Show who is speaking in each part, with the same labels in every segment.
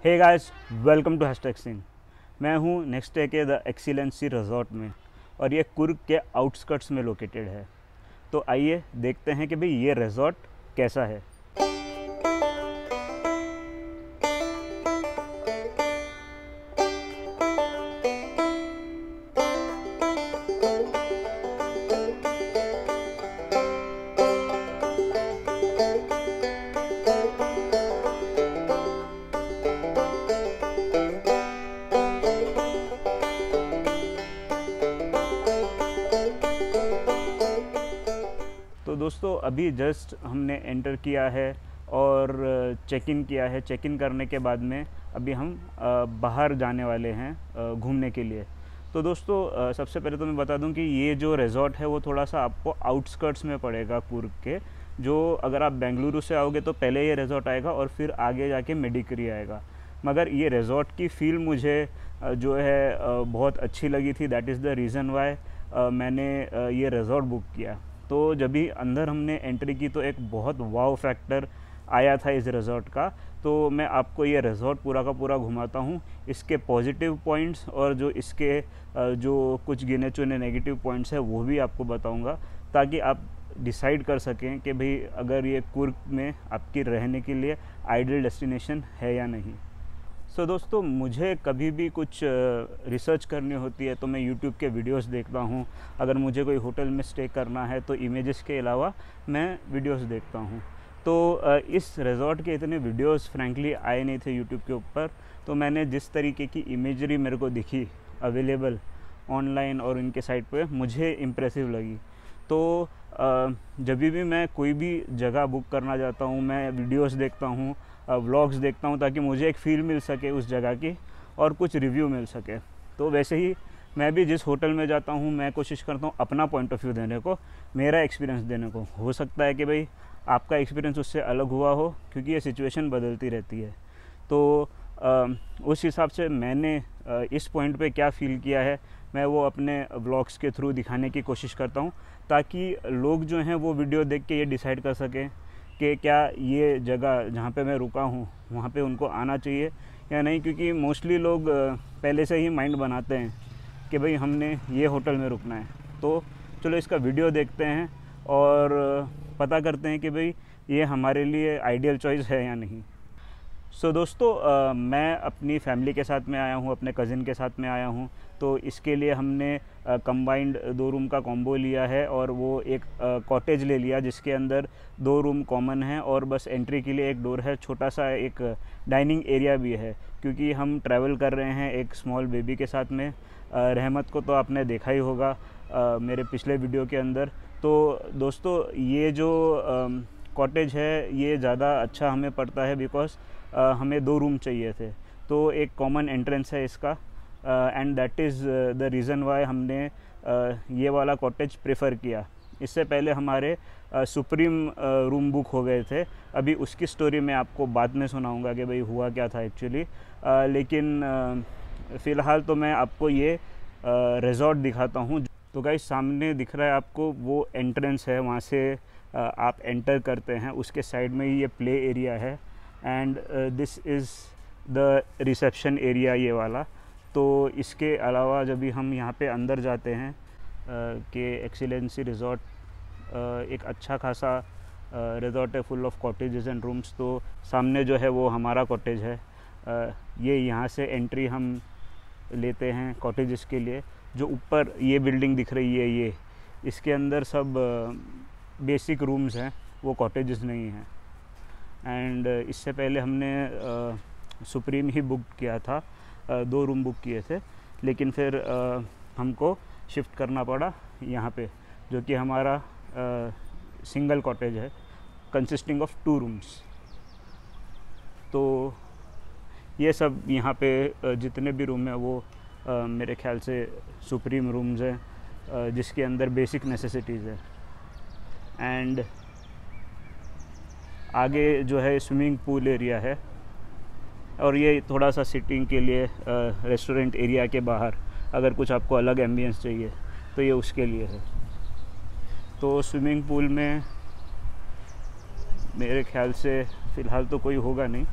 Speaker 1: Hey guys, welcome to #सीन। मैं हूँ नेक्स्ट डे के द एक्सीलेंसी रिजॉर्ट में और ये कुर्ग के आउटस्कर्ट्स में लोकेटेड है। तो आइए देखते हैं कि भाई ये रिजॉर्ट कैसा है। तो दोस्तों अभी जस्ट हमने एंटर किया है और चेक इन किया है। चेक इन करने के बाद में अभी हम बाहर जाने वाले हैं घूमने के लिए। तो दोस्तों सबसे पहले तो मैं बता दूं कि ये जो रिजॉर्ट है वो थोड़ा सा आपको आउटस्कर्ट्स में पड़ेगा कुर्ग के। जो अगर आप बेंगलुरु से आओगे तो पहले ये रिजॉर्ट आएगा और फिर आगे जाके मेडिकरी आएगा। मगर ये रिजॉर्ट की फ़ील मुझे जो है बहुत अच्छी लगी थी। That is the reason why मैंने ये रिजॉर्ट बुक किया। तो जब भी अंदर हमने एंट्री की तो एक बहुत वाव फैक्टर आया था इस रिज़ॉर्ट का। तो मैं आपको ये रिज़ॉर्ट पूरा का पूरा घुमाता हूँ, इसके पॉजिटिव पॉइंट्स और जो इसके जो कुछ गिने चुने नेगेटिव पॉइंट्स हैं वो भी आपको बताऊँगा, ताकि आप डिसाइड कर सकें कि भाई अगर ये कुर्ग में आपकी रहने के लिए आइडियल डेस्टिनेशन है या नहीं। सो दोस्तों, मुझे कभी भी कुछ रिसर्च करनी होती है तो मैं यूट्यूब के वीडियोस देखता हूँ। अगर मुझे कोई होटल में स्टे करना है तो इमेजेस के अलावा मैं वीडियोस देखता हूँ। तो इस रिजॉर्ट के इतने वीडियोस फ्रैंकली आए नहीं थे यूट्यूब के ऊपर। तो मैंने जिस तरीके की इमेजरी मेरे को दिखी अवेलेबल ऑनलाइन और इनके साइट पे, मुझे इम्प्रेसिव लगी। तो जब भी मैं कोई भी जगह बुक करना चाहता हूँ, मैं वीडियोस देखता हूँ, व्लॉग्स देखता हूँ, ताकि मुझे एक फ़ील मिल सके उस जगह की और कुछ रिव्यू मिल सके। तो वैसे ही मैं भी जिस होटल में जाता हूँ मैं कोशिश करता हूँ अपना पॉइंट ऑफ व्यू देने को, मेरा एक्सपीरियंस देने को। हो सकता है कि भाई आपका एक्सपीरियंस उससे अलग हुआ हो, क्योंकि ये सिचुएशन बदलती रहती है। तो उस हिसाब से मैंने इस पॉइंट पे क्या फ़ील किया है मैं वो अपने व्लॉग्स के थ्रू दिखाने की कोशिश करता हूँ, ताकि लोग जो हैं वो वीडियो देख के ये डिसाइड कर सकें कि क्या ये जगह जहाँ पे मैं रुका हूँ वहाँ पे उनको आना चाहिए या नहीं। क्योंकि मोस्टली लोग पहले से ही माइंड बनाते हैं कि भाई हमने ये होटल में रुकना है। तो चलो इसका वीडियो देखते हैं और पता करते हैं कि भाई ये हमारे लिए आइडियल चॉइस है या नहीं। सो दोस्तों मैं अपनी फैमिली के साथ में आया हूँ, अपने कज़िन के साथ में आया हूँ। तो इसके लिए हमने कंबाइंड 2 रूम का कॉम्बो लिया है और वो एक कॉटेज ले लिया जिसके अंदर 2 रूम कॉमन हैं और बस एंट्री के लिए एक डोर है। छोटा सा एक डाइनिंग एरिया भी है, क्योंकि हम ट्रैवल कर रहे हैं एक स्मॉल बेबी के साथ में। रहमत को तो आपने देखा ही होगा मेरे पिछले वीडियो के अंदर। तो दोस्तों ये जो कॉटेज है ये ज़्यादा अच्छा हमें पड़ता है, बिकॉज़ हमें 2 रूम चाहिए थे। तो एक कॉमन एंट्रेंस है इसका, and that is the reason why हमने ये वाला कॉटेज प्रेफर किया। इससे पहले हमारे सुप्रीम रूम बुक हो गए थे। अभी उसकी स्टोरी मैं आपको बाद में सुनाऊंगा कि भाई हुआ क्या था एक्चुअली। लेकिन फ़िलहाल तो मैं आपको ये रिजॉर्ट दिखाता हूँ। तो गाइस, सामने दिख रहा है आपको वो एंट्रेंस है, वहाँ से आप एंटर करते हैं। उसके साइड में ही ये प्ले एरिया है and this is the reception area ये वाला। तो इसके अलावा जब भी हम यहाँ पे अंदर जाते हैं कि एक्सीलेंसी रिज़ॉर्ट एक अच्छा खासा रिज़ॉर्ट है, full of cottages and rooms. तो सामने जो है वो हमारा कॉटेज है। ये यहाँ से एंट्री हम लेते हैं कॉटेजेस के लिए। जो ऊपर ये बिल्डिंग दिख रही है ये, इसके अंदर सब बेसिक रूम्स हैं, वो कॉटेजेस नहीं हैं। एंड इससे पहले हमने सुप्रीम ही बुक किया था, 2 रूम बुक किए थे। लेकिन फिर हमको शिफ्ट करना पड़ा यहाँ पे, जो कि हमारा सिंगल कॉटेज है कंसिस्टिंग ऑफ 2 रूम्स। तो ये सब यहाँ पे जितने भी रूम हैं वो मेरे ख्याल से सुप्रीम रूम्स हैं, जिसके अंदर बेसिक नेसेसिटीज़ है। एंड आगे जो है स्विमिंग पूल एरिया है और ये थोड़ा सा सिटिंग के लिए रेस्टोरेंट एरिया के बाहर अगर कुछ आपको अलग एम्बियंस चाहिए तो ये उसके लिए है। तो स्विमिंग पूल में मेरे ख्याल से फ़िलहाल तो कोई होगा नहीं,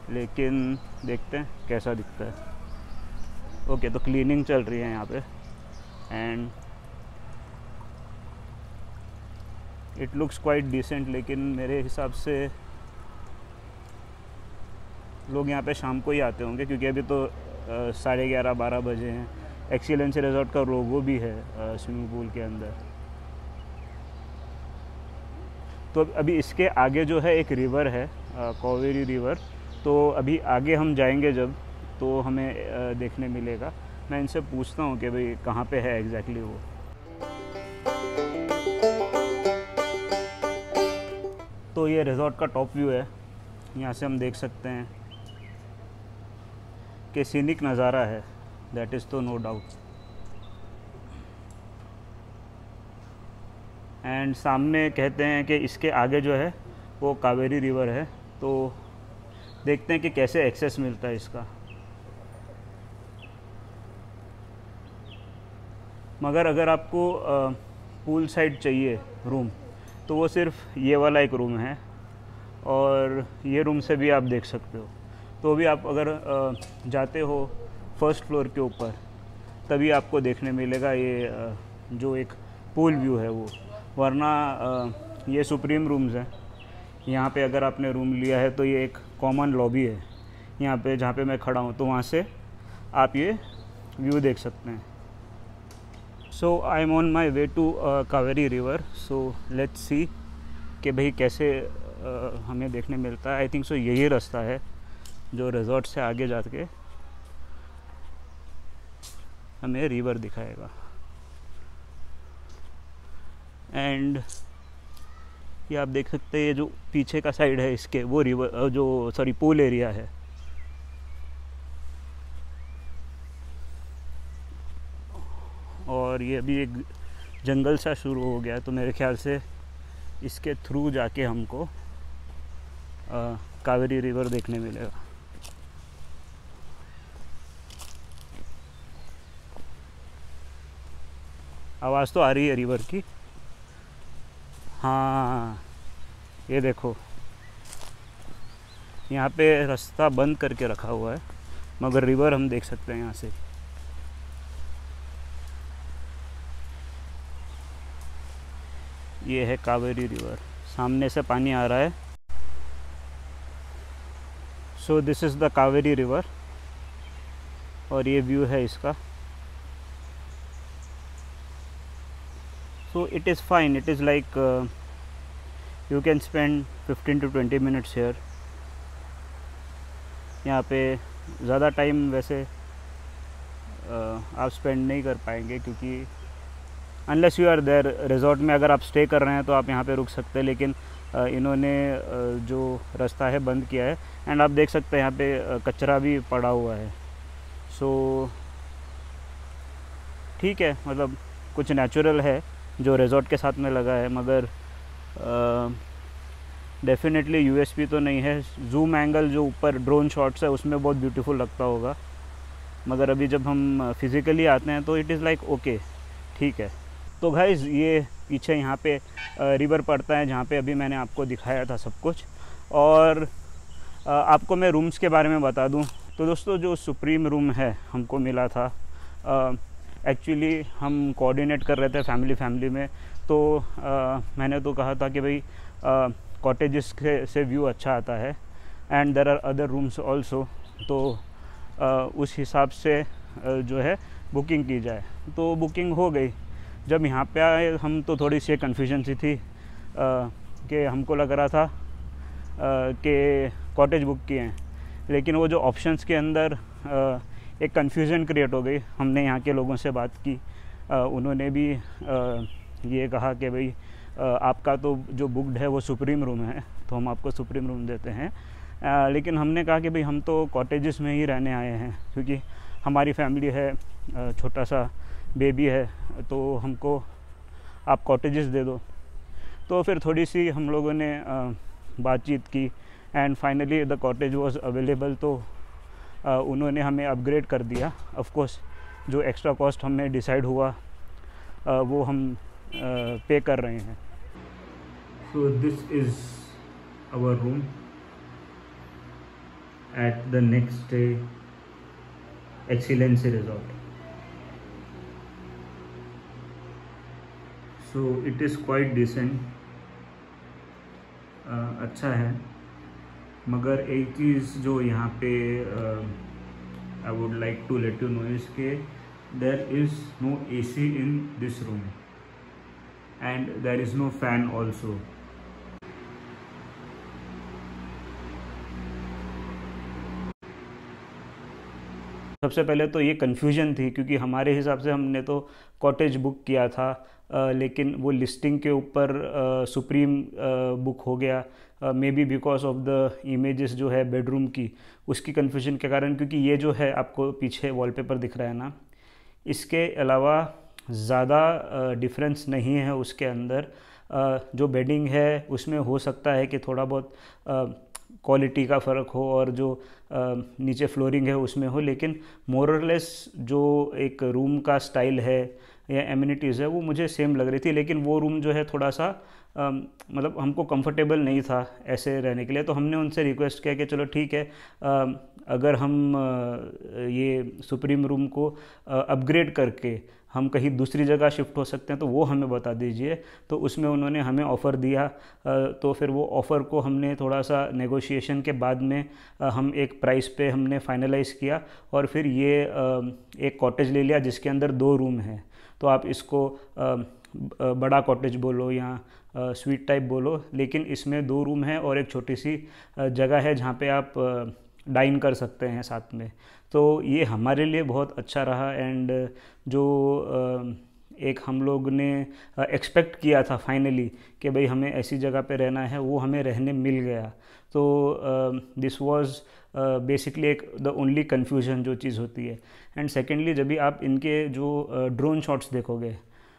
Speaker 1: लेकिन देखते हैं कैसा दिखता है। ओके, तो क्लीनिंग चल रही है यहाँ पे and it looks quite decent, लेकिन मेरे हिसाब से लोग यहाँ पे शाम को ही आते होंगे क्योंकि अभी तो 11:30-12 बजे हैं। एक्सीलेंसी रिजॉर्ट का लोगो भी है स्विमिंग पूल के अंदर। तो अभी इसके आगे जो है एक रिवर है, कावेरी रिवर, तो अभी आगे हम जाएंगे जब तो हमें देखने मिलेगा। मैं इनसे पूछता हूँ कि भाई कहाँ पे है एग्जैक्टली वो। तो ये रिज़ॉर्ट का टॉप व्यू है, यहाँ से हम देख सकते हैं कि सीनिक नज़ारा है, दैट इज़ तो नो डाउट। एंड सामने कहते हैं कि इसके आगे जो है वो कावेरी रिवर है, तो देखते हैं कि कैसे एक्सेस मिलता है इसका। मगर अगर आपको पूल साइड चाहिए रूम तो वो सिर्फ ये वाला एक रूम है और ये रूम से भी आप देख सकते हो। तो भी आप अगर जाते हो फर्स्ट फ्लोर के ऊपर तभी आपको देखने मिलेगा ये जो एक पूल व्यू है वो, वरना ये सुप्रीम रूम्स हैं। यहाँ पे अगर आपने रूम लिया है तो ये एक कॉमन लॉबी है यहाँ पे जहाँ पे मैं खड़ा हूँ, तो वहाँ से आप ये व्यू देख सकते हैं। So I am on my way to Kaveri river, so let's see कि भाई कैसे हमें देखने मिलता है। आई थिंक सो यही रास्ता है जो रिजॉर्ट से आगे जाके हमें रिवर दिखाएगा। एंड ये आप देख सकते हैं, ये जो पीछे का साइड है इसके वो रिवर जो पूल एरिया है। और ये अभी एक जंगल सा शुरू हो गया, तो मेरे ख्याल से इसके थ्रू जाके हमको कावेरी रिवर देखने मिलेगा। आवाज़ तो आ रही है रिवर की। हाँ, ये देखो यहाँ पे रास्ता बंद करके रखा हुआ है, मगर रिवर हम देख सकते हैं यहाँ से। ये है कावेरी रिवर, सामने से पानी आ रहा है। सो this is the Kaveri river और ये व्यू है इसका। So it is fine, it is like you can spend 15 to 20 minutes here। यहाँ पे ज़्यादा टाइम वैसे आप स्पेंड नहीं कर पाएंगे क्योंकि unless you are there. Resort में अगर आप स्टे कर रहे हैं तो आप यहाँ पे रुक सकते हैं, लेकिन इन्होंने जो रास्ता है बंद किया है। एंड आप देख सकते हैं यहाँ पे कचरा भी पड़ा हुआ है। सो ठीक है, मतलब कुछ नेचुरल है जो रिजॉर्ट के साथ में लगा है, मगर डेफिनेटली यूएसपी तो नहीं है। जूम एंगल जो ऊपर ड्रोन शॉट्स है उसमें बहुत ब्यूटीफुल लगता होगा, मगर अभी जब हम फिज़िकली आते हैं तो इट इज़ लाइक ओके, ठीक है। तो गाइस ये पीछे यहाँ पे रिवर पड़ता है जहाँ पे अभी मैंने आपको दिखाया था सब कुछ। और आपको मैं रूम्स के बारे में बता दूँ तो दोस्तों, जो सुप्रीम रूम है हमको मिला था, एक्चुअली हम कोऑर्डिनेट कर रहे थे फैमिली में, तो मैंने तो कहा था कि भाई कॉटेजेस से व्यू अच्छा आता है and there are other rooms also, तो उस हिसाब से जो है बुकिंग की जाए। तो बुकिंग हो गई। जब यहाँ पे आए हम तो थोड़ी सी कन्फ्यूजन सी थी कि हमको लग रहा था कि कॉटेज बुक किए हैं, लेकिन वो जो ऑप्शंस के अंदर एक कन्फ्यूज़न क्रिएट हो गई। हमने यहाँ के लोगों से बात की, उन्होंने भी ये कहा कि भाई आपका तो जो बुकड है वो सुप्रीम रूम है, तो हम आपको सुप्रीम रूम देते हैं। लेकिन हमने कहा कि भाई हम तो कॉटेजेस में ही रहने आए हैं क्योंकि हमारी फैमिली है, छोटा सा बेबी है, तो हमको आप कॉटेजेस दे दो। तो फिर थोड़ी सी हम लोगों ने बातचीत की and finally the cottage was available, तो उन्होंने हमें अपग्रेड कर दिया। ऑफ कोर्स जो एक्स्ट्रा कॉस्ट हमें डिसाइड हुआ वो हम पे कर रहे हैं। So this is our room at the next day Excellency Resort. So it is quite decent, अच्छा है, मगर एक चीज़ जो यहाँ पे I would like to let you know is के there is no AC in this room and there is no fan also. सबसे पहले तो ये कन्फ्यूजन थी क्योंकि हमारे हिसाब से हमने तो कॉटेज बुक किया था, लेकिन वो लिस्टिंग के ऊपर सुप्रीम बुक हो गया, may be because of the images जो है बेडरूम की, उसकी कन्फ्यूजन के कारण। क्योंकि ये जो है आपको पीछे वॉलपेपर दिख रहा है ना, इसके अलावा ज़्यादा डिफरेंस नहीं है उसके अंदर। जो बेडिंग है उसमें हो सकता है कि थोड़ा बहुत क्वालिटी का फ़र्क हो और जो नीचे फ्लोरिंग है उसमें हो, लेकिन मोरलेस जो एक रूम का स्टाइल है या एमिनिटीज़ है वो मुझे सेम लग रही थी। लेकिन वो रूम जो है थोड़ा सा मतलब हमको कंफर्टेबल नहीं था ऐसे रहने के लिए, तो हमने उनसे रिक्वेस्ट किया कि चलो ठीक है, अगर हम ये सुप्रीम रूम को अपग्रेड करके हम कहीं दूसरी जगह शिफ्ट हो सकते हैं तो वो हमें बता दीजिए। तो उसमें उन्होंने हमें ऑफ़र दिया, तो फिर वो ऑफ़र को हमने थोड़ा सा नेगोशिएशन के बाद में हम एक प्राइस पे हमने फाइनलाइज़ किया और फिर ये एक कॉटेज ले लिया जिसके अंदर 2 रूम हैं। तो आप इसको बड़ा कॉटेज बोलो या स्वीट टाइप बोलो, लेकिन इसमें 2 रूम है और एक छोटी सी जगह है जहाँ पे आप डाइन कर सकते हैं साथ में। तो ये हमारे लिए बहुत अच्छा रहा। एंड जो एक हम लोग ने एक्सपेक्ट किया था फाइनली कि भाई हमें ऐसी जगह पे रहना है, वो हमें रहने मिल गया। तो दिस वाज बेसिकली एक द ओनली कन्फ्यूजन जो चीज़ होती है। एंड सेकेंडली जब भी आप इनके जो ड्रोन शॉट्स देखोगे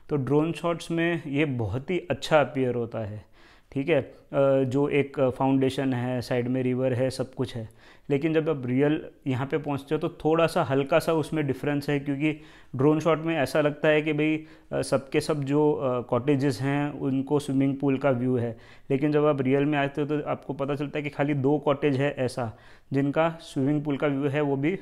Speaker 1: तो ड्रोन शॉट्स में ये बहुत ही अच्छा अपीयर होता है, ठीक है। जो एक फाउंडेशन है, साइड में रिवर है, सब कुछ है, लेकिन जब आप रियल यहाँ पे पहुँचते हो तो थोड़ा सा हल्का सा उसमें डिफरेंस है। क्योंकि ड्रोन शॉट में ऐसा लगता है कि भाई सबके सब जो कॉटेजेस हैं उनको स्विमिंग पूल का व्यू है, लेकिन जब आप रियल में आते हो तो आपको पता चलता है कि खाली 2 कॉटेज है ऐसा जिनका स्विमिंग पूल का व्यू है, वो भी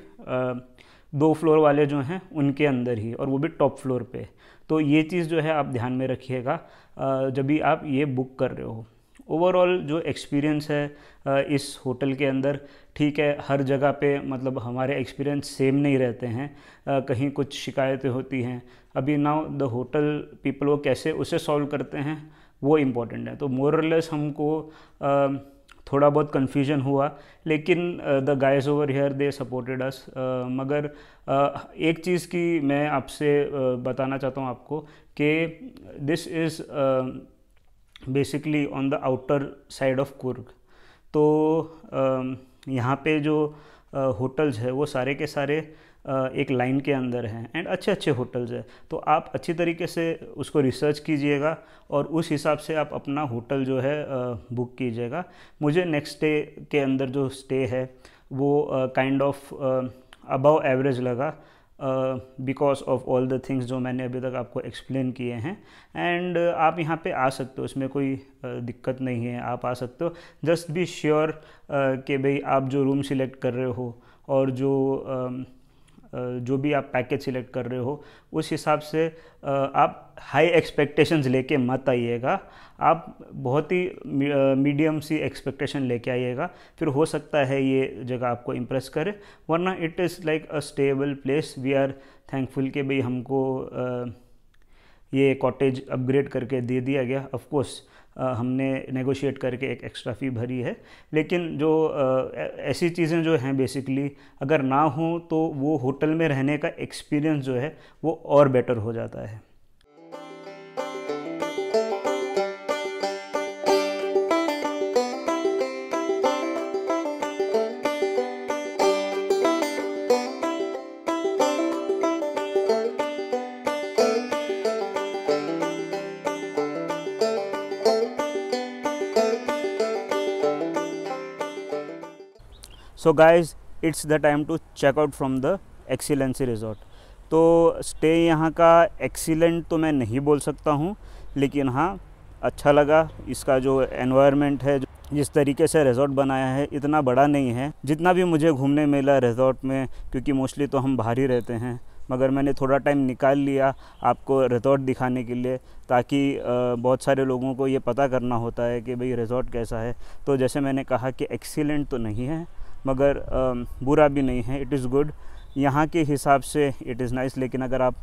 Speaker 1: 2 फ्लोर वाले जो हैं उनके अंदर ही, और वो भी टॉप फ्लोर पे। तो ये चीज़ जो है आप ध्यान में रखिएगा जब भी आप ये बुक कर रहे हो। ओवरऑल जो एक्सपीरियंस है इस होटल के अंदर, ठीक है, हर जगह पे मतलब हमारे एक्सपीरियंस सेम नहीं रहते हैं, कहीं कुछ शिकायतें होती हैं। अभी नाउ द होटल पीपल वो कैसे उसे सॉल्व करते हैं वो इम्पॉर्टेंट है। तो मोरलेस हमको थोड़ा बहुत कन्फ्यूजन हुआ, लेकिन the guys over here they supported us. मगर एक चीज़ की मैं आपसे बताना चाहता हूँ आपको कि this is basically on the outer side of Coorg. तो यहाँ पे जो होटल्स है वो सारे के सारे एक लाइन के अंदर हैं एंड अच्छे अच्छे होटल्स हैं। तो आप अच्छी तरीके से उसको रिसर्च कीजिएगा और उस हिसाब से आप अपना होटल जो है बुक कीजिएगा। मुझे नेक्स्ट डे के अंदर जो स्टे है वो काइंड ऑफ अबव एवरेज लगा, because of all the things जो मैंने अभी तक आपको एक्सप्लेन किए हैं। एंड आप यहाँ पे आ सकते हो, इसमें कोई दिक्कत नहीं है, आप आ सकते हो। जस्ट बी श्योर कि भाई आप जो रूम सिलेक्ट कर रहे हो और जो भी आप पैकेज सिलेक्ट कर रहे हो उस हिसाब से आप हाई एक्सपेक्टेशंस लेके मत आइएगा। आप बहुत ही मीडियम सी एक्सपेक्टेशन लेके आइएगा, फिर हो सकता है ये जगह आपको इम्प्रेस करे, वरना it is like a stable place. We are thankful कि भाई हमको ये कॉटेज अपग्रेड करके दे दिया गया। ऑफ कोर्स हमने नेगोशिएट करके एक एक्स्ट्रा फ़ी भरी है, लेकिन जो ऐसी चीज़ें जो हैं बेसिकली अगर ना हो तो वो होटल में रहने का एक्सपीरियंस जो है वो और बेटर हो जाता है। So guys, it's the time to check out from the excellency resort. तो स्टे यहाँ का एक्सीलेंट तो मैं नहीं बोल सकता हूँ, लेकिन हाँ अच्छा लगा। इसका जो एनवायरनमेंट है, जिस तरीके से रिज़ॉर्ट बनाया है इतना बड़ा नहीं है जितना भी मुझे घूमने मिला रिज़ॉर्ट में, क्योंकि मोस्टली तो हम बाहर ही रहते हैं। मगर मैंने थोड़ा टाइम निकाल लिया आपको रिज़ॉर्ट दिखाने के लिए, ताकि बहुत सारे लोगों को ये पता करना होता है कि भाई रिज़ॉर्ट कैसा है। तो जैसे मैंने कहा कि एक्सीलेंट तो नहीं है मगर बुरा भी नहीं है, इट इज़ गुड। यहाँ के हिसाब से इट इज़ नाइस। लेकिन अगर आप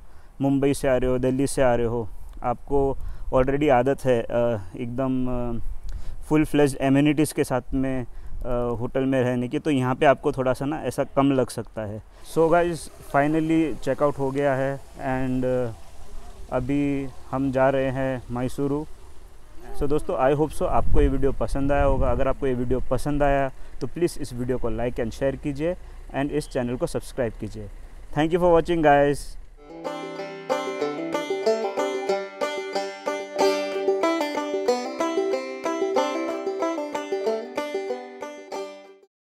Speaker 1: मुंबई से आ रहे हो, दिल्ली से आ रहे हो, आपको ऑलरेडी आदत है एकदम फुल फ्लेज्ड एमिनिटीज़ के साथ में होटल में रहने की, तो यहाँ पे आपको थोड़ा सा ना ऐसा कम लग सकता है। सो गाइस, फाइनली चेकआउट हो गया है एंड अभी हम जा रहे हैं मैसूरू। सो दोस्तों, आई होप सो आपको ये वीडियो पसंद आया होगा। अगर आपको ये वीडियो पसंद आया तो प्लीज़ इस वीडियो को लाइक एंड शेयर कीजिए एंड इस चैनल को सब्सक्राइब कीजिए। Thank you for watching guys.